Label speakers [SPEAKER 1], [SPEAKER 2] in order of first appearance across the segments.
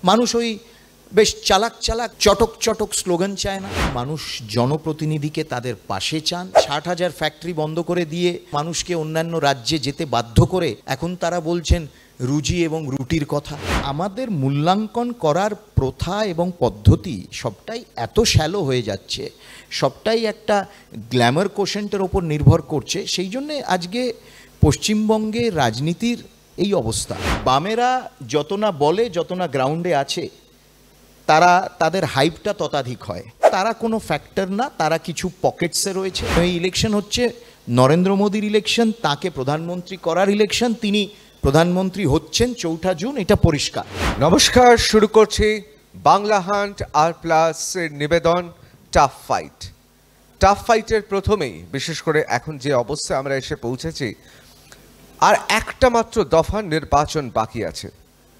[SPEAKER 1] মানুষ ওই বেশ চালাক চালাক চটক চটক স্লোগান চায় না, মানুষ জনপ্রতিনিধিকে তাদের পাশে চান। 60,000 ফ্যাক্টরি বন্ধ করে দিয়ে মানুষকে অন্যান্য রাজ্যে যেতে বাধ্য করে এখন তারা বলছেন রুজি এবং রুটির কথা। আমাদের মূল্যাঙ্কন করার প্রথা এবং পদ্ধতি সবটাই এত শ্যালো হয়ে যাচ্ছে, সবটাই একটা গ্ল্যামার কোশেন্টের ওপর নির্ভর করছে। সেই জন্যে আজকে পশ্চিমবঙ্গে রাজনীতির এই অবস্থা। বামেরা যত না বলে, যত না গ্রাউন্ডে আছে, তারা তাদের হাইপটা ততাধিক হয়। তারা কোনো ফ্যাক্টর না, তারা কিছু পকেটসে রয়েছে। এই ইলেকশন হচ্ছে নরেন্দ্র মোদীর ইলেকশন, তাকে প্রধানমন্ত্রী করার ইলেকশন। তিনি প্রধানমন্ত্রী হচ্ছেন 4 জুন, এটা পরিষ্কার।
[SPEAKER 2] নমস্কার, শুরু করছি বাংলা হান্ট আর প্লাস এর নিবেদন টাফ ফাইট। টাফ ফাইটের প্রথমেই বিশেষ করে এখন যে অবস্থায় আমরা এসে পৌঁছেছি, আর একটা মাত্র দফা নির্বাচন বাকি আছে,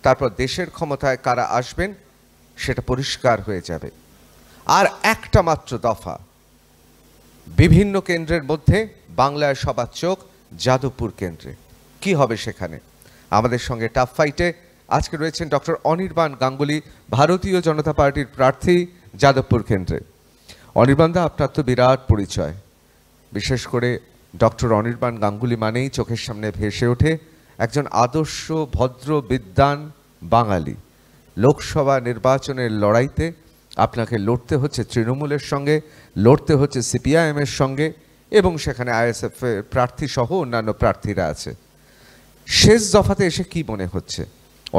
[SPEAKER 2] তারপর দেশের ক্ষমতায় কারা আসবেন সেটা পরিষ্কার হয়ে যাবে। আর একটা মাত্র দফা, বিভিন্ন কেন্দ্রের মধ্যে বাংলায় সবার চোখ যাদবপুর কেন্দ্রে। কি হবে সেখানে? আমাদের সঙ্গে টাফ ফাইটে আজকে রয়েছেন ডক্টর অনির্বাণ গাঙ্গুলি, ভারতীয় জনতা পার্টির প্রার্থী যাদবপুর কেন্দ্রে। অনির্বাণদা, আপনার তো বিরাট পরিচয়। বিশেষ করে ডক্টর অনির্বাণ গাঙ্গুলি মানেই চোখের সামনে ভেসে ওঠে একজন আদর্শ ভদ্র বিদ্বান বাঙালি। লোকসভা নির্বাচনের লড়াইতে আপনাকে লড়তে হচ্ছে তৃণমূলের সঙ্গে, লড়তে হচ্ছে সিপিআইএমের সঙ্গে, এবং সেখানে আইএসএফ প্রার্থী সহ অন্যান্য প্রার্থীরা আছে। শেষ দফাতে এসে কি মনে হচ্ছে?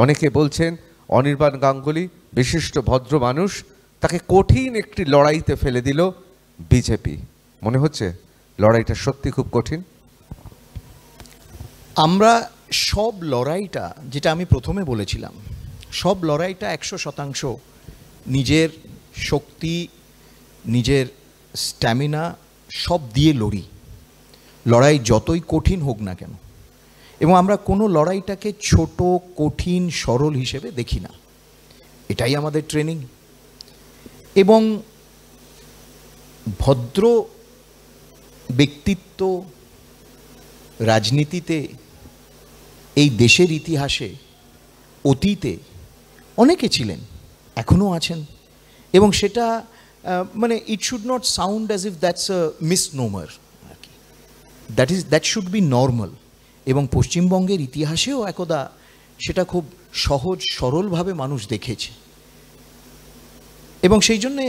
[SPEAKER 2] অনেকে বলছেন অনির্বাণ গাঙ্গুলি বিশিষ্ট ভদ্র মানুষ, তাকে কঠিন একটি লড়াইতে ফেলে দিল বিজেপি। মনে হচ্ছে লড়াইটা সত্যি খুব কঠিন।
[SPEAKER 1] আমরা সব লড়াইটা, যেটা আমি প্রথমে বলেছিলাম, সব লড়াইটা 100% নিজের শক্তি, নিজের স্ট্যামিনা সব দিয়ে লড়ি, লড়াই যতই কঠিন হোক না কেন। এবং আমরা কোনো লড়াইটাকে ছোট, কঠিন, সরল হিসেবে দেখি না। এটাই আমাদের ট্রেনিং। এবং ভদ্র ব্যক্তিত্ব রাজনীতিতে এই দেশের ইতিহাসে অতীতে অনেকে ছিলেন, এখনও আছেন। এবং সেটা মানে it should not sound as if that's a misnomer আর কি, দ্যাট শুড বি নর্মাল। এবং পশ্চিমবঙ্গের ইতিহাসেও একদা সেটা খুব সহজ সরলভাবে মানুষ দেখেছে। এবং সেই জন্যে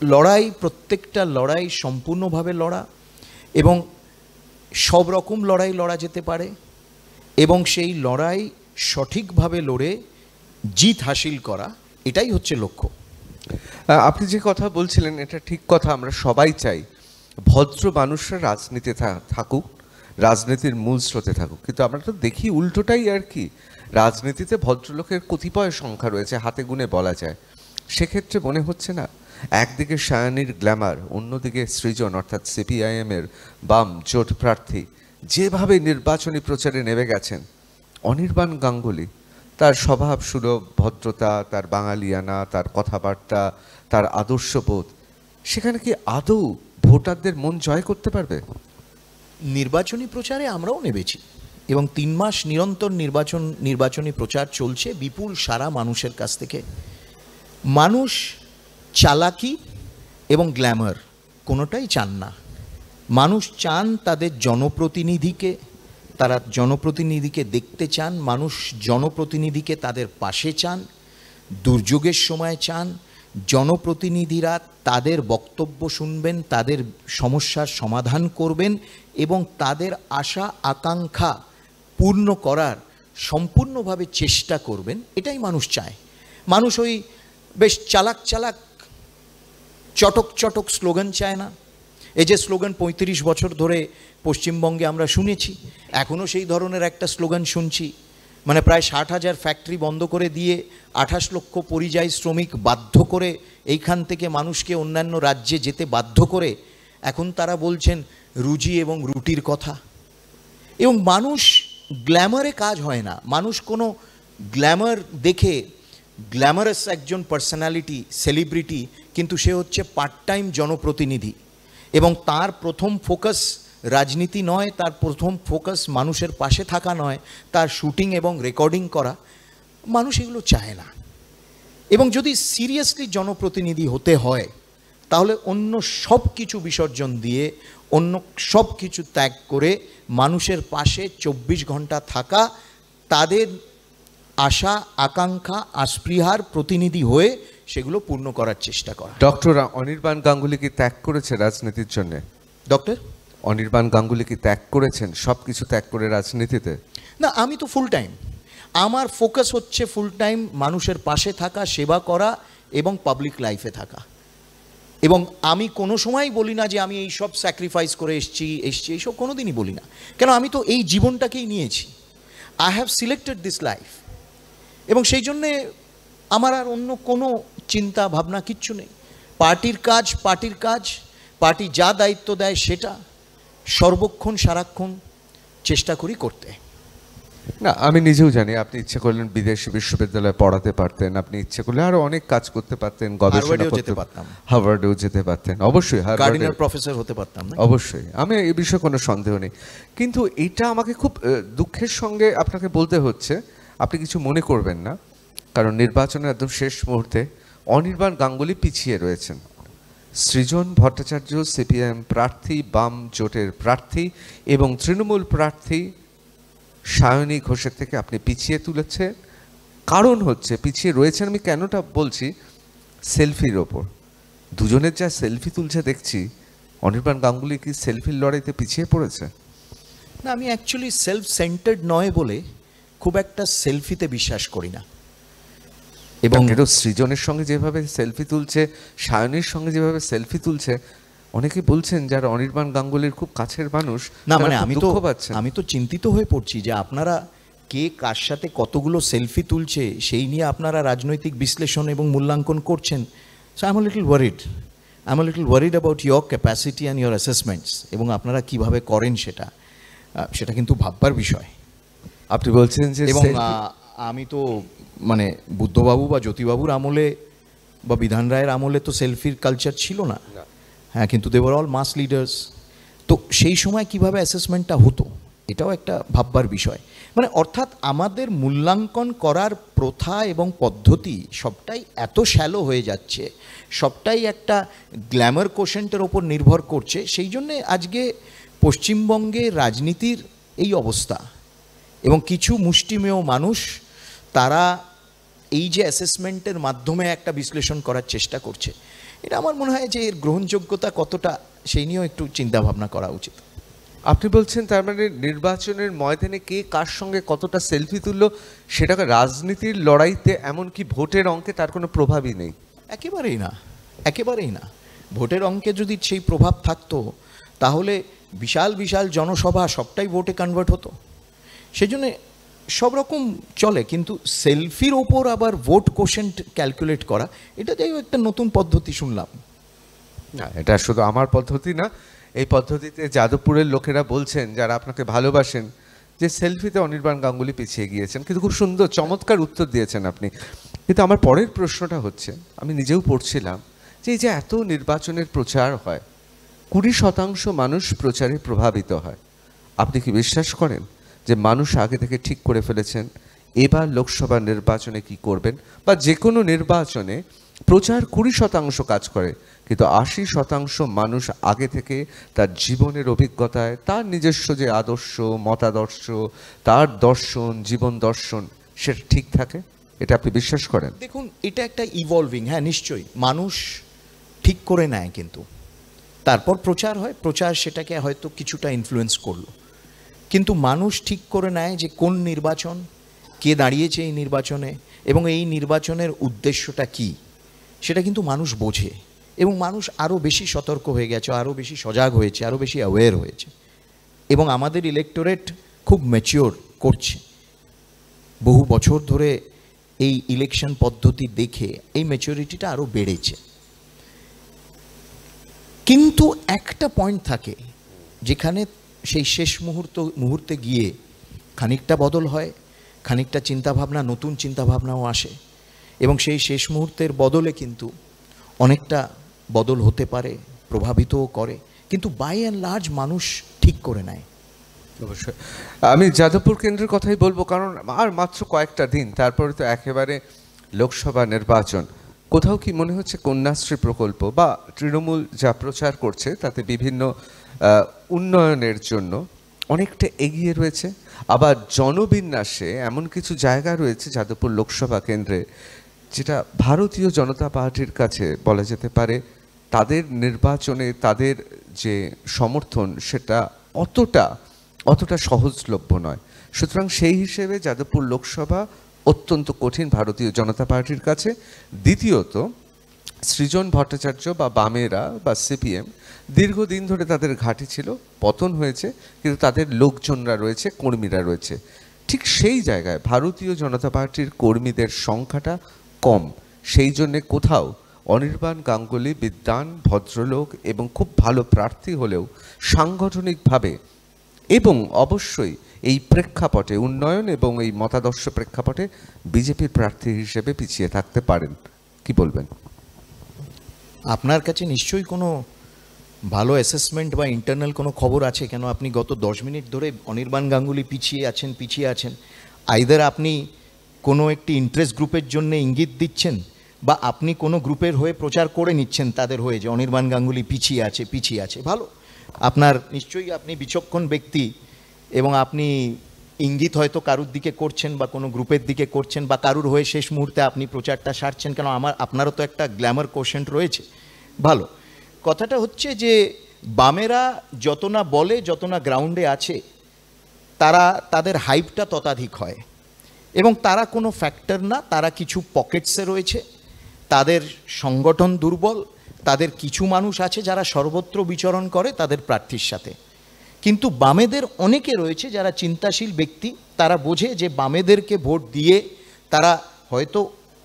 [SPEAKER 1] লড়াই, প্রত্যেকটা লড়াই সম্পূর্ণভাবে লড়া, এবং সব রকম লড়াই লড়া যেতে পারে, এবং সেই লড়াই সঠিকভাবে লড়ে জিত হাসিল করা, এটাই হচ্ছে লক্ষ্য।
[SPEAKER 2] আপনি যে কথা বলছিলেন এটা ঠিক কথা। আমরা সবাই চাই ভদ্র মানুষরা রাজনীতি থাকুক, রাজনীতির মূল স্রোতে থাকুক, কিন্তু আমরা তো দেখি উল্টোটাই আর কি। রাজনীতিতে ভদ্রলোকের কতিপয় সংখ্যা রয়েছে, হাতে গুনে বলা যায়। সেক্ষেত্রে মনে হচ্ছে না একদিকে সায়নীর গ্ল্যামার, অন্যদিকে সৃজন অর্থাৎ সিপিআইএমের বাম জোট প্রার্থী যেভাবে নির্বাচনী প্রচারে নেমে গেছেন, অনির্বাণ গাঙ্গুলি তার স্বভাব সুলভ ভদ্রতা, তার বাঙালিয়ানা, তার কথাবার্তা, তার আদর্শবোধ, সেখানে কি আদৌ ভোটারদের মন জয় করতে পারবে?
[SPEAKER 1] নির্বাচনী প্রচারে আমরাও নেমেছি, এবং 3 মাস নিরন্তর নির্বাচনী প্রচার চলছে বিপুল সারা মানুষের কাছ থেকে। মানুষ চালাকি এবং গ্ল্যামার কোনোটাই চান না। মানুষ চান তাদের জনপ্রতিনিধিকে, তারা জনপ্রতিনিধিকে দেখতে চান, মানুষ জনপ্রতিনিধিকে তাদের পাশে চান, দুর্যোগের সময় চান। জনপ্রতিনিধিরা তাদের বক্তব্য শুনবেন, তাদের সমস্যার সমাধান করবেন, এবং তাদের আশা আকাঙ্ক্ষা পূর্ণ করার সম্পূর্ণভাবে চেষ্টা করবেন। এটাই মানুষ চায়। মানুষ ওই বেশ চালাক চালাক চটক চটক স্লোগান চায় না। এই যে স্লোগান 35 বছর ধরে পশ্চিমবঙ্গে আমরা শুনেছি, এখনও সেই ধরনের একটা স্লোগান শুনছি। মানে প্রায় 60,000 ফ্যাক্টরি বন্ধ করে দিয়ে 28 লক্ষ পরিযায়ী শ্রমিক বাধ্য করে এইখান থেকে মানুষকে অন্যান্য রাজ্যে যেতে বাধ্য করে এখন তারা বলছেন রুজি এবং রুটির কথা। এবং মানুষ গ্ল্যামারে কাজ হয় না। মানুষ কোনো গ্ল্যামার দেখে, গ্ল্যামারাস একজন পার্সোনালিটি, সেলিব্রিটি, কিন্তু সে হচ্ছে পার্ট টাইম জনপ্রতিনিধি, এবং তার প্রথম ফোকাস রাজনীতি নয়, তার প্রথম ফোকাস মানুষের পাশে থাকা নয়, তার শুটিং এবং রেকর্ডিং করা। মানুষ এগুলো চায় না। এবং যদি সিরিয়াসলি জনপ্রতিনিধি হতে হয় তাহলে অন্য সব কিছু বিসর্জন দিয়ে, অন্য সব কিছু ত্যাগ করে মানুষের পাশে 24 ঘন্টা থাকা, তাদের আশা আকাঙ্ক্ষা আস্পৃহার প্রতিনিধি হয়ে সেগুলো পূর্ণ করার চেষ্টা করা।
[SPEAKER 2] ডক্টর অনির্বাণ গাঙ্গুলি কি ত্যাগ করেছে রাজনীতির জন্য?
[SPEAKER 1] ডক্টর
[SPEAKER 2] অনির্বাণ গাঙ্গুলি কি ত্যাগ করেছেন, সব কিছু ত্যাগ করে রাজনীতিতে?
[SPEAKER 1] না, আমি তো ফুল টাইম, আমার ফোকাস হচ্ছে ফুল টাইম মানুষের পাশে থাকা, সেবা করা এবং পাবলিক লাইফে থাকা। এবং আমি কোনো সময়ই বলি না যে আমি এই সব স্যাক্রিফাইস করে এসছি এইসব কোনো দিনই বলি না, কেন আমি তো এই জীবনটাকেই নিয়েছি। I have selected this life, এবং সেই জন্যে আমার আর অন্য কোনো চিন্তা ভাবনা কিচ্ছু নেই। পার্টির কাজ, পার্টি যা দায়িত্ব দেয় সেটা সর্বক্ষণ সারাক্ষণ চেষ্টা করি করতে।
[SPEAKER 2] না, আমি নিজেও জানি আপনি ইচ্ছে করলেন বিদেশি বিশ্ববিদ্যালয়ে পড়াতে পারতেন, আপনি ইচ্ছে করলে আরো অনেক কাজ করতে পারতেন, গবেষণা করতে পারতেন, হার্ভার্ডেও যেতে পারতেন, অবশ্যই
[SPEAKER 1] গার্ডিনার প্রফেসর হতে পারতাম না,
[SPEAKER 2] অবশ্যই, আমি এই বিষয়ে কোনো সন্দেহ নেই। কিন্তু এটা আমাকে খুব দুঃখের সঙ্গে আপনাকে বলতে হচ্ছে, আপনি কিছু মনে করবেন না, কারণ নির্বাচনের একদম শেষ মুহূর্তে অনির্বাণ গাঙ্গুলি পিছিয়ে রয়েছেন। সৃজন ভট্টাচার্য সিপিএম প্রার্থী, বাম জোটের প্রার্থী এবং তৃণমূল প্রার্থী সায়নী ঘোষের থেকে আপনি পিছিয়ে তুলেছে। কারণ হচ্ছে পিছিয়ে রয়েছেন, আমি কেনটা বলছি, সেলফির ওপর দুজনের যা সেলফি তুলছে দেখছি, অনির্বাণ গাঙ্গুলি কি সেলফির লড়াইতে পিছিয়ে পড়েছে?
[SPEAKER 1] না, আমি অ্যাকচুয়ালি সেলফ সেন্টার্ড নয় বলে খুব একটা সেলফিতে বিশ্বাস করি না।
[SPEAKER 2] এবং সৃজনের সঙ্গে যেভাবে সেলফি তুলছে, সায়নীর সঙ্গে যেভাবে সেলফি তুলছে, অনেকে বলছেন যারা অনির্বাণ গাঙ্গুলির খুব কাছের মানুষ,
[SPEAKER 1] না মানে আমি তো চিন্তিত হয়ে পড়ছি যে আপনারা কে কার সাথে কতগুলো সেলফি তুলছে সেই নিয়ে আপনারা রাজনৈতিক বিশ্লেষণ এবং মূল্যাঙ্কন করছেন। So I am a little worried about your capacity and your assessments, এবং আপনারা কিভাবে করেন সেটা কিন্তু ভাববার বিষয়।
[SPEAKER 2] আপনি বলছেন যে,
[SPEAKER 1] এবং আমি তো মানে বুদ্ধবাবু বা জ্যোতিবাবুর আমলে বা বিধান রায়ের আমলে তো সেলফির কালচার ছিল না, হ্যাঁ, কিন্তু they were all mass leaders. তো সেই সময় কিভাবে অ্যাসেসমেন্টটা হতো এটাও একটা ভাববার বিষয়। মানে অর্থাৎ আমাদের মূল্যাঙ্কন করার প্রথা এবং পদ্ধতি সবটাই এত শ্যালো হয়ে যাচ্ছে, সবটাই একটা গ্ল্যামার কোশেন্টের ওপর নির্ভর করছে। সেই জন্যে আজকে পশ্চিমবঙ্গে রাজনীতির এই অবস্থা। এবং কিছু মুষ্টিমেয় মানুষ তারা এই যে অ্যাসেসমেন্টের মাধ্যমে একটা বিশ্লেষণ করার চেষ্টা করছে, এটা আমার মনে হয় যে এর গ্রহণযোগ্যতা কতটা সেই নিয়েও একটু চিন্তা ভাবনা করা উচিত।
[SPEAKER 2] আপনি বলছেন তার মানে নির্বাচনের ময়দানে কে কার সঙ্গে কতটা সেলফি তুললো সেটাকে রাজনীতির লড়াইতে, এমনকি ভোটের অঙ্কে তার কোনো প্রভাবই নেই?
[SPEAKER 1] একেবারেই না। ভোটের অঙ্কে যদি সেই প্রভাব থাকতো তাহলে বিশাল বিশাল জনসভা সবটাই ভোটে কনভার্ট হতো। সেই জন্যে সব রকম চলে, কিন্তু সেলফির ওপর আবার ভোট কোশেন্ট ক্যালকুলেট করা, এটা যাই হোক একটা নতুন পদ্ধতি শুনলাম।
[SPEAKER 2] না, এটা শুধু আমার পদ্ধতি না, এই পদ্ধতিতে যাদবপুরের লোকেরা বলছেন যারা আপনাকে ভালোবাসেন যে সেলফিতে অনির্বাণ গাঙ্গুলি পিছিয়ে গিয়েছেন। কিন্তু খুব সুন্দর চমৎকার উত্তর দিয়েছেন আপনি। কিন্তু আমার পরের প্রশ্নটা হচ্ছে, আমি নিজেও পড়ছিলাম যে এই যে এত নির্বাচনের প্রচার হয়, 20% মানুষ প্রচারে প্রভাবিত হয়। আপনি কি বিশ্বাস করেন যে মানুষ আগে থেকে ঠিক করে ফেলেছেন এবার লোকসভা নির্বাচনে কি করবেন? বা যে কোনো নির্বাচনে প্রচার 20% কাজ করে, কিন্তু 80% মানুষ আগে থেকে তার জীবনের অভিজ্ঞতায়, তার নিজস্ব যে আদর্শ মতাদর্শ, তার দর্শন, জীবন দর্শন, সেটা ঠিক থাকে। এটা আপনি বিশ্বাস করেন?
[SPEAKER 1] দেখুন, এটা একটা ইভলভিং, হ্যাঁ নিশ্চয়ই মানুষ ঠিক করে নেয়, কিন্তু তারপর প্রচার হয়, প্রচার সেটাকে হয়তো কিছুটা ইনফ্লুয়েন্স করলো, কিন্তু মানুষ ঠিক করে নেয় যে কোন নির্বাচন, কে দাঁড়িয়েছে এই নির্বাচনে এবং এই নির্বাচনের উদ্দেশ্যটা কি, সেটা কিন্তু মানুষ বোঝে। এবং মানুষ আরও বেশি সতর্ক হয়ে গেছে, আরও বেশি সজাগ হয়েছে, আরও বেশি অ্যাওয়্যার হয়েছে, এবং আমাদের ইলেকটোরেট খুব ম্যাচিওর করছে। বহু বছর ধরে এই ইলেকশন পদ্ধতি দেখে এই ম্যাচিওরিটিটা আরও বেড়েছে। কিন্তু একটা পয়েন্ট থাকে যেখানে সেই শেষ মুহূর্তে গিয়ে খানিকটা বদল হয়, খানিকটা চিন্তাভাবনা, নতুন চিন্তাভাবনাও আসে, এবং সেই শেষ মুহূর্তের বদলে কিন্তু অনেকটা বদল হতে পারে, প্রভাবিতও করে, কিন্তু বাই অ্যান্ড লার্জ মানুষ ঠিক করে নেয়।
[SPEAKER 2] অবশ্যই আমি যাদবপুর কেন্দ্রের কথাই বলবো, কারণ আর মাত্র কয়েকটা দিন, তারপরে তো একেবারে লোকসভা নির্বাচন, কোথাও কি মনে হচ্ছে কন্যাশ্রী প্রকল্প বা তৃণমূল যা প্রচার করছে তাতে বিভিন্ন উন্নয়নের জন্য অনেকটা এগিয়ে রয়েছে? আবার জনবিন্যাসে এমন কিছু জায়গা রয়েছে যাদবপুর লোকসভা কেন্দ্রে যেটা ভারতীয় জনতা পার্টির কাছে বলা যেতে পারে তাদের নির্বাচনে তাদের যে সমর্থন সেটা অতটা সহজলভ্য নয়। সুতরাং সেই হিসেবে যাদবপুর লোকসভা অত্যন্ত কঠিন ভারতীয় জনতা পার্টির কাছে। দ্বিতীয়ত, সৃজন ভট্টাচার্য বা বামেরা বা সিপিএম দীর্ঘদিন ধরে তাদের ঘাঁটি ছিল, পতন হয়েছে, কিন্তু তাদের লোকজনরা রয়েছে, কর্মীরা রয়েছে। ঠিক সেই জায়গায় ভারতীয় জনতা পার্টির কর্মীদের সংখ্যাটা কম। সেই জন্যে কোথাও অনির্বাণ গাঙ্গুলি বিদ্বান ভদ্রলোক এবং খুব ভালো প্রার্থী হলেও সাংগঠনিকভাবে এবং অবশ্যই এই প্রেক্ষাপটে উন্নয়ন এবং এই মতাদর্শ প্রেক্ষাপটে বিজেপির প্রার্থী হিসেবে পিছিয়ে থাকতে পারেন। কি বলবেন?
[SPEAKER 1] আপনার কাছে নিশ্চয়ই কোনো ভালো অ্যাসেসমেন্ট বা ইন্টারনাল কোনো খবর আছে, কেন আপনি গত 10 মিনিট ধরে অনির্বাণ গাঙ্গুলি পিছিয়ে আছেন। আইদার আপনি কোনো একটি ইন্টারেস্ট গ্রুপের জন্য ইঙ্গিত দিচ্ছেন বা আপনি কোনো গ্রুপের হয়ে প্রচার করে নিচ্ছেন তাদের হয়ে যে অনির্বাণ গাঙ্গুলি পিছিয়ে আছে। ভালো, আপনার নিশ্চয়ই আপনি বিচক্ষণ ব্যক্তি এবং আপনি ইঙ্গিত হয়তো কারুর দিকে করছেন বা কোনো গ্রুপের দিকে করছেন বা কারুর হয়ে শেষ মুহূর্তে আপনি প্রচারটা সারছেন, কেন আপনারও তো একটা গ্ল্যামার কোশেন্ট রয়েছে। ভালো, কথাটা হচ্ছে যে বামেরা যত না বলে, যত না গ্রাউন্ডে আছে, তাদের হাইপটা ততাধিক হয় এবং তারা কোনো ফ্যাক্টর না। তারা কিছু পকেটসে রয়েছে, তাদের সংগঠন দুর্বল, তাদের কিছু মানুষ আছে যারা সর্বত্র বিচরণ করে তাদের প্রার্থীর সাথে। কিন্তু বামেদের অনেকে রয়েছে যারা চিন্তাশীল ব্যক্তি, তারা বোঝে যে বামেদেরকে ভোট দিয়ে, তারা হয়তো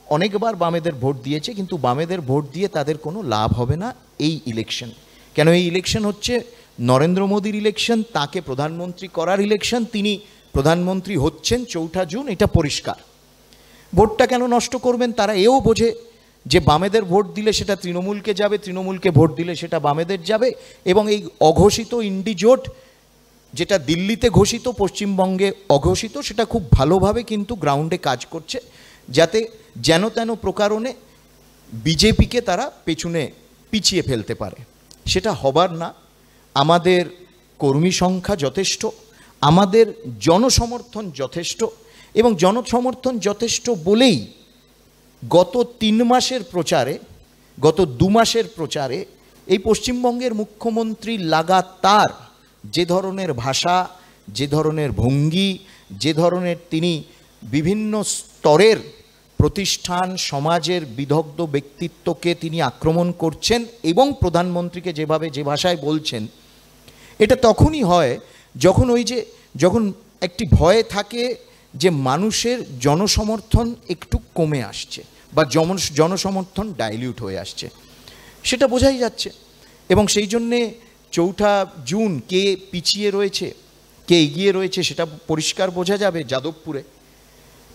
[SPEAKER 1] অনেকবার বামেদের ভোট দিয়েছে, কিন্তু বামেদের ভোট দিয়ে তাদের কোনো লাভ হবে না এই ইলেকশন। কেন এই ইলেকশন হচ্ছে নরেন্দ্র মোদীর ইলেকশন, তাকে প্রধানমন্ত্রী করার ইলেকশন। তিনি প্রধানমন্ত্রী হচ্ছেন 4 জুন, এটা পরিষ্কার। ভোটটা কেন নষ্ট করবেন? তারা এও বোঝে যে বামেদের ভোট দিলে সেটা তৃণমূলকে যাবে, তৃণমূলকে ভোট দিলে সেটা বামেদের যাবে, এবং এই অঘোষিত ইন্ডি জোট যেটা দিল্লিতে ঘোষিত পশ্চিমবঙ্গে অঘোষিত, সেটা খুব ভালোভাবে কিন্তু গ্রাউন্ডে কাজ করছে, যাতে যেন তেন প্রকারণে বিজেপিকে তারা পিছিয়ে ফেলতে পারে। সেটা হবার না। আমাদের কর্মী সংখ্যা যথেষ্ট, আমাদের জনসমর্থন যথেষ্ট, এবং জনসমর্থন যথেষ্ট বলেই গত 3 মাসের প্রচারে, গত 2 মাসের প্রচারে এই পশ্চিমবঙ্গের মুখ্যমন্ত্রী লাগাতার যে ধরনের ভাষা, যে ধরনের ভঙ্গি, যে ধরনের তিনি বিভিন্ন স্তরের প্রতিষ্ঠান, সমাজের বিদগ্ধ ব্যক্তিত্বকে তিনি আক্রমণ করছেন এবং প্রধানমন্ত্রীকে যেভাবে যে ভাষায় বলছেন, এটা তখনই হয় যখন একটি ভয় থাকে যে মানুষের জনসমর্থন একটু কমে আসছে বা জনসমর্থন ডাইলিউট হয়ে আসছে, সেটা বোঝাই যাচ্ছে। এবং সেই জন্যে 4 জুন কে পিছিয়ে রয়েছে, কে এগিয়ে রয়েছে সেটা পরিষ্কার বোঝা যাবে যাদবপুরে।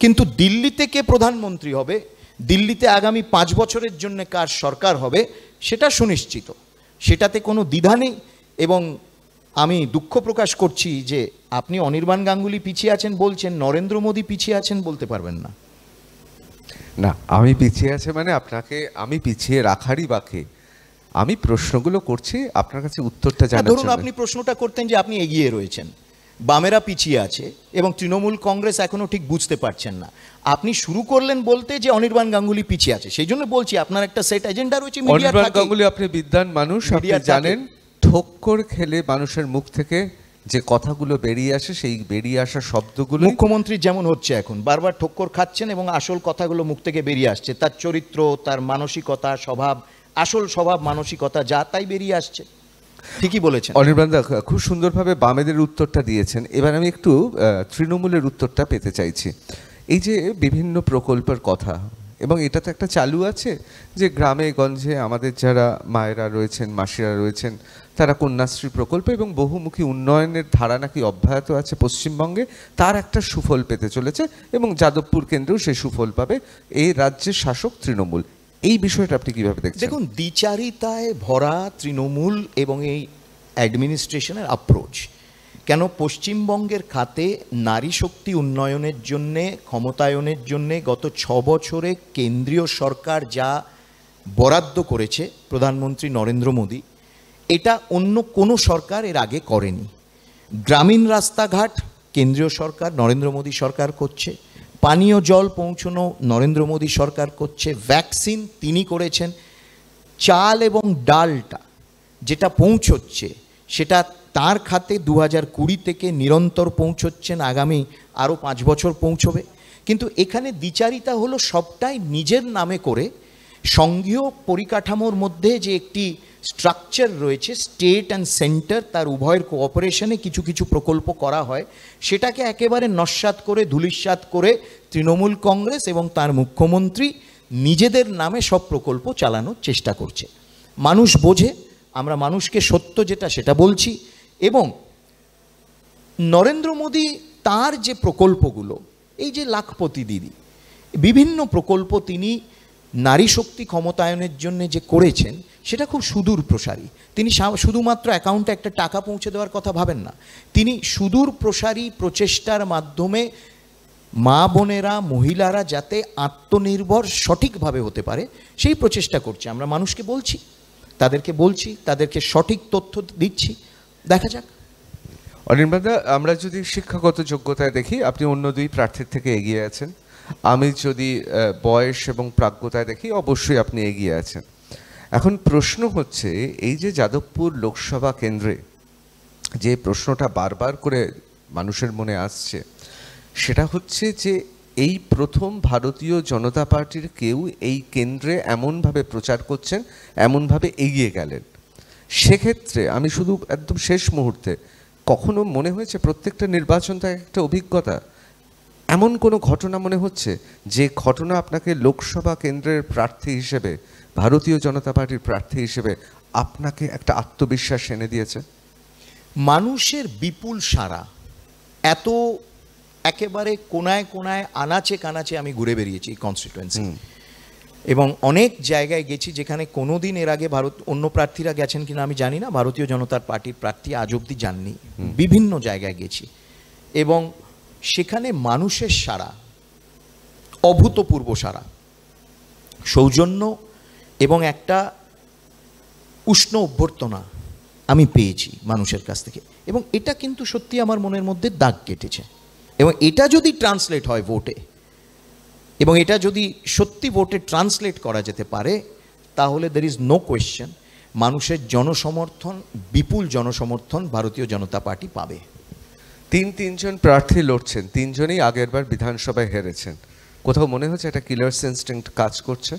[SPEAKER 1] কিন্তু দিল্লিতে কে প্রধানমন্ত্রী হবে, দিল্লিতে আগামী 5 বছরের জন্য কার সরকার হবে, সেটা সুনিশ্চিত, সেটাতে কোনো দ্বিধা নেই। এবং আমি দুঃখ প্রকাশ করছি যে আপনি অনির্বাণ গাঙ্গুলি পিছিয়ে আছেন বলছেন, নরেন্দ্র মোদী পিছিয়ে আছেন বলতে পারবেন না।
[SPEAKER 2] না, আমি পিছিয়ে আছে মানে আপনাকে আমি পিছিয়ে রাখারই বাকি। আমি প্রশ্নগুলো করছি আপনার কাছে উত্তরটা জানার জন্য।
[SPEAKER 1] ধরুন আপনি প্রশ্নটা করতেন যে আপনি এগিয়ে রয়েছেন, বামেরা পিছিয়ে আছে এবং তৃণমূল কংগ্রেস এখনো ঠিক বুঝতে পারছেন না। আপনি শুরু করলেন বলতে যে অনির্বাণ গাঙ্গুলি পিছিয়ে আছে, সেই জন্য বলছি আপনার একটা সেট এজেন্ডা রয়েছে।
[SPEAKER 2] অনির্বাণ গাঙ্গুলি আপনি বিদ্বান মানুষ, আপনি জানেন ঠোক্কর খেলে মানুষের মুখ থেকে যে কথাগুলো বেরিয়ে আসে, সেই বেরিয়ে আসা শব্দগুলো
[SPEAKER 1] মুখ্যমন্ত্রী যেমন হচ্ছে এখন বারবার ঠোক্কর খাচ্ছেন এবং আসল কথাগুলো মুখ থেকে বেরিয়ে আসছে, তার চরিত্র, তার মানসিকতা, স্বভাব, আসল স্বভাব মানসিকতা যা তাই বেরিয়ে আসছে। ঠিকই বলেছেন
[SPEAKER 2] অনির্বাণ দা, খুব সুন্দরভাবে বামেদের উত্তরটা দিয়েছেন। এবার আমি একটু তৃণমূলের উত্তরটা পেতে চাইছি। এই যে বিভিন্ন প্রকল্পের কথা, এবং এটা তো একটা চালু আছে যে গ্রামে গঞ্জে আমাদের যারা মায়েরা রয়েছেন, মাসিরা রয়েছেন, তারা কন্যাশ্রী প্রকল্প এবং বহুমুখী উন্নয়নের ধারা নাকি অব্যাহত আছে পশ্চিমবঙ্গে, তার একটা সুফল পেতে চলেছে এবং যাদবপুর কেন্দ্রেও সেই সুফল পাবে এই রাজ্যের শাসক তৃণমূল। এই বিষয়টা আপনি কিভাবে দেখছেন?
[SPEAKER 1] দেখুন, দ্বিচারিতায় ভরা তৃণমূল এবং এই অ্যাডমিনিস্ট্রেশনের অ্যাপ্রোচ, কেন পশ্চিমবঙ্গের খাতে নারী শক্তি উন্নয়নের জন্যে, ক্ষমতায়নের জন্যে গত 6 বছরে কেন্দ্রীয় সরকার যা বরাদ্দ করেছে প্রধানমন্ত্রী নরেন্দ্র মোদী, এটা অন্য কোনো সরকার এর আগে করেনি। গ্রামীণ রাস্তাঘাট কেন্দ্রীয় সরকার নরেন্দ্র মোদী সরকার করছে, পানীয় জল পৌঁছানো নরেন্দ্র মোদী সরকার করছে, ভ্যাকসিন তিনি করেছেন, চাল এবং ডালটা যেটা পৌঁছচ্ছে সেটা তার খাতে 2020 থেকে নিরন্তর পৌঁছচ্ছেন, আগামী আরও 5 বছর পৌঁছবে। কিন্তু এখানে দ্বিচারিতা হলো সবটাই নিজের নামে করে, সংঘীয় পরিকাঠামোর মধ্যে যে একটি স্ট্রাকচার রয়েছে স্টেট অ্যান্ড সেন্টার, তার উভয়ের কোঅপারেশনে কিছু কিছু প্রকল্প করা হয়, সেটাকে একেবারে নস্যাৎ করে ধূলিসাৎ করে তৃণমূল কংগ্রেস এবং তার মুখ্যমন্ত্রী নিজেদের নামে সব প্রকল্প চালানোর চেষ্টা করছে। মানুষ বোঝে, আমরা মানুষকে সত্য যেটা সেটা বলছি। এবং নরেন্দ্র মোদী তার যে প্রকল্পগুলো, এই যে লাখপতি দিদি, বিভিন্ন প্রকল্প তিনি নারী শক্তি ক্ষমতায়নের জন্য যে করেছেন সেটা খুব সুদূর প্রসারী। তিনি শুধুমাত্র অ্যাকাউন্টে একটা টাকা পৌঁছে দেওয়ার কথা ভাবেন না, তিনি সুদূর প্রসারী প্রচেষ্টার মাধ্যমে মা বোনেরা, মহিলারা যাতে আত্মনির্ভর সঠিকভাবে হতে পারে সেই প্রচেষ্টা করছে। আমরা মানুষকে বলছি, তাদেরকে সঠিক তথ্য দিচ্ছি, দেখা যাক।
[SPEAKER 2] অনির্বাণদা, আমরা যদি শিক্ষাগত যোগ্যতায় দেখি, আপনি অন্য দুই প্রার্থীর থেকে এগিয়ে আছেন। আমি যদি বয়স এবং প্রাজ্ঞতায় দেখি, অবশ্যই আপনি এগিয়ে আছেন। এখন প্রশ্ন হচ্ছে, এই যে যাদবপুর লোকসভা কেন্দ্রে যে প্রশ্নটা বারবার করে মানুষের মনে আসছে, সেটা হচ্ছে যে এই প্রথম ভারতীয় জনতা পার্টির কেউ এই কেন্দ্রে এমনভাবে প্রচার করছেন, এমনভাবে এগিয়ে গেলেন। সেক্ষেত্রে আমি শুধু একদম শেষ মুহূর্তে, কখনো মনে হয়েছে প্রত্যেকটা নির্বাচন তো একটা অভিজ্ঞতা, এমন কোনো ঘটনা মনে হচ্ছে যে ঘটনা আপনাকে লোকসভা কেন্দ্রের প্রার্থী হিসেবে, ভারতীয় জনতা পার্টির প্রার্থী হিসেবে আপনাকে একটা আত্মবিশ্বাস এনে দিয়েছে?
[SPEAKER 1] মানুষের বিপুল সাড়া, এত একেবারে কোনায় কোনায় আনাচে কানাচে আমি ঘুরে বেরিয়েছি এই কনস্টিটুয়েন্সি, এবং অনেক জায়গায় গেছি যেখানে কোনোদিন এর আগে অন্য প্রার্থীরা গেছেন কিনা আমি জানি না, ভারতীয় জনতা পার্টির প্রার্থী আজ অব্দি যাননি। বিভিন্ন জায়গায় গেছি এবং সেখানে মানুষের সাড়া, অভূতপূর্ব সাড়া, সৌজন্য এবং একটা উষ্ণ অভ্যর্থনা আমি পেয়েছি মানুষের কাছ থেকে, এবং এটা কিন্তু সত্যি আমার মনের মধ্যে দাগ কেটেছে। এবং এটা যদি ট্রান্সলেট হয় ভোটে, এবং এটা যদি সত্যি ভোটে ট্রান্সলেট করা যেতে পারে, তাহলে দের ইজ নো কোয়েশ্চেন মানুষের জনসমর্থন, বিপুল জনসমর্থন ভারতীয় জনতা পার্টি পাবে।
[SPEAKER 2] তিনজন প্রার্থী লড়ছেন, তিনজনেই আগের বার বিধানসভায় হেরেছেন। কোথাও মনে হচ্ছে একটা কিলার্স ইনস্টিংক্ট কাজ করছে?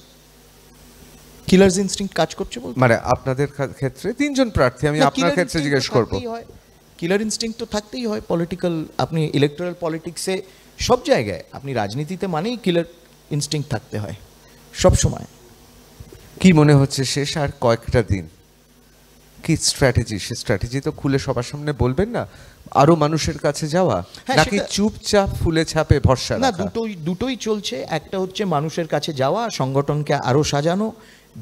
[SPEAKER 1] কিলার্স ইনস্টিংক্ট কাজ করছে বলতে
[SPEAKER 2] মানে আপনাদের ক্ষেত্রে তিনজন প্রার্থী, আমি আপনার ক্ষেত্রে জিজ্ঞেস করব।
[SPEAKER 1] কিলার ইনস্টিংক্ট তো থাকতেই হয় পলিটিক্যাল, আপনি ইলেকটোরাল পলিটিক্সে সব জায়গায়, আপনি রাজনীতিতে মানেই কিলার ইনস্টিংক্ট থাকতে হয় সব সময়।
[SPEAKER 2] কি মনে হচ্ছে শেষ আর কয়েকটা দিন কি স্ট্র্যাটেজি? সে স্ট্র্যাটেজি তো খুলে সবার সামনে বলবেন না, আরো মানুষের কাছে যাওয়া, নাকি চুপচাপ ফুলে ছাপে ভরসা?
[SPEAKER 1] না, দুটোই চলছে। একটা হচ্ছে মানুষের কাছে যাওয়া, সংগঠনকে আরো সাজানো,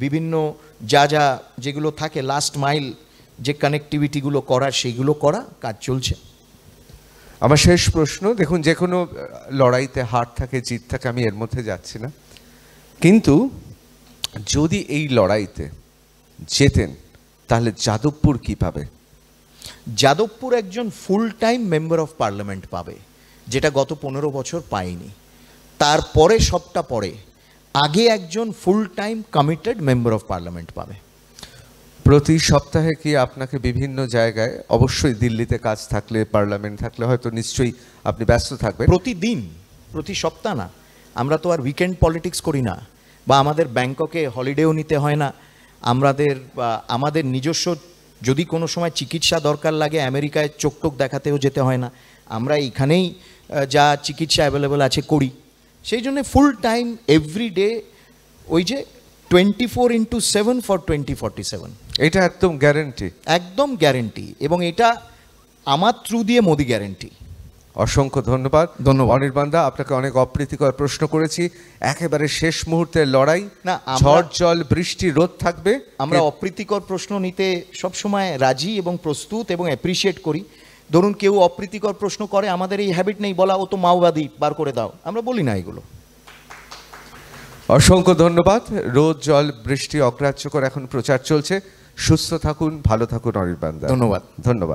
[SPEAKER 1] বিভিন্ন যেগুলো থাকে লাস্ট মাইল যে কানেক্টিভিটিগুলো করার, সেইগুলো করা, কাজ চলছে।
[SPEAKER 2] আমার শেষ প্রশ্ন, দেখুন যে কোনো লড়াইতে হার থাকে, জিত থাকে, আমি এর মধ্যে যাচ্ছি না, কিন্তু যদি এই লড়াইতে জেতেন তাহলে যাদবপুর কি পাবে?
[SPEAKER 1] যাদবপুর একজন full time member of parliament পাবে, যেটা গত 15 বছর পায়নি। তারপরে সবটা পরে, আগে একজন full time committed member of parliament পাবে।
[SPEAKER 2] প্রতি সপ্তাহে কি আপনাকে বিভিন্ন জায়গায়, অবশ্যই দিল্লিতে কাজ থাকলে, পার্লামেন্ট থাকলে হয়তো নিশ্চয়ই আপনি ব্যস্ত থাকবেন?
[SPEAKER 1] প্রতিদিন, প্রতি সপ্তাহ না, আমরা তো আর উইকেন্ড পলিটিক্স করি না, বা আমাদের ব্যাংককে হলিডেও নিতে হয় না। আমাদের নিজস্ব যদি কোনো সময় চিকিৎসা দরকার লাগে আমেরিকায় চোখ দেখাতেও যেতে হয় না, আমরা এখানেই যা চিকিৎসা অ্যাভেলেবেল আছে করি। সেই জন্য ফুল টাইম এভরি ডে, ওই যে 24/7 ফর 2047,
[SPEAKER 2] এটা একদম গ্যারেন্টি?
[SPEAKER 1] একদম গ্যারেন্টি, এবং এটা আমার থ্রু দিয়ে মোদি গ্যারেন্টি।
[SPEAKER 2] অসংখ্য ধন্যবাদ। অনির্বাণদা, আপনাকে অনেক অপ্রীতিকর প্রশ্ন করেছি, একেবারে শেষ মুহূর্তের লড়াই, না ঝড় জল বৃষ্টি রোদ থাকবে,
[SPEAKER 1] আমরা অপ্রীতিকর প্রশ্ন নিতে সবসময় রাজি এবং প্রস্তুত এবং অ্যাপ্রিসিয়েট করি, ধরুন কেউ অপ্রীতিকর প্রশ্ন করে, আমাদের এই হ্যাবিট নেই বলা, ও তো মাওবাদী, বার করে দাও, আমরা বলি না এগুলো।
[SPEAKER 2] অসংখ্য ধন্যবাদ। রোদ জল বৃষ্টি অগ্রাহ্য করে এখন প্রচার চলছে। সুস্থ থাকুন, ভালো থাকুন অনির্বাণ দা।
[SPEAKER 1] ধন্যবাদ।
[SPEAKER 2] ধন্যবাদ।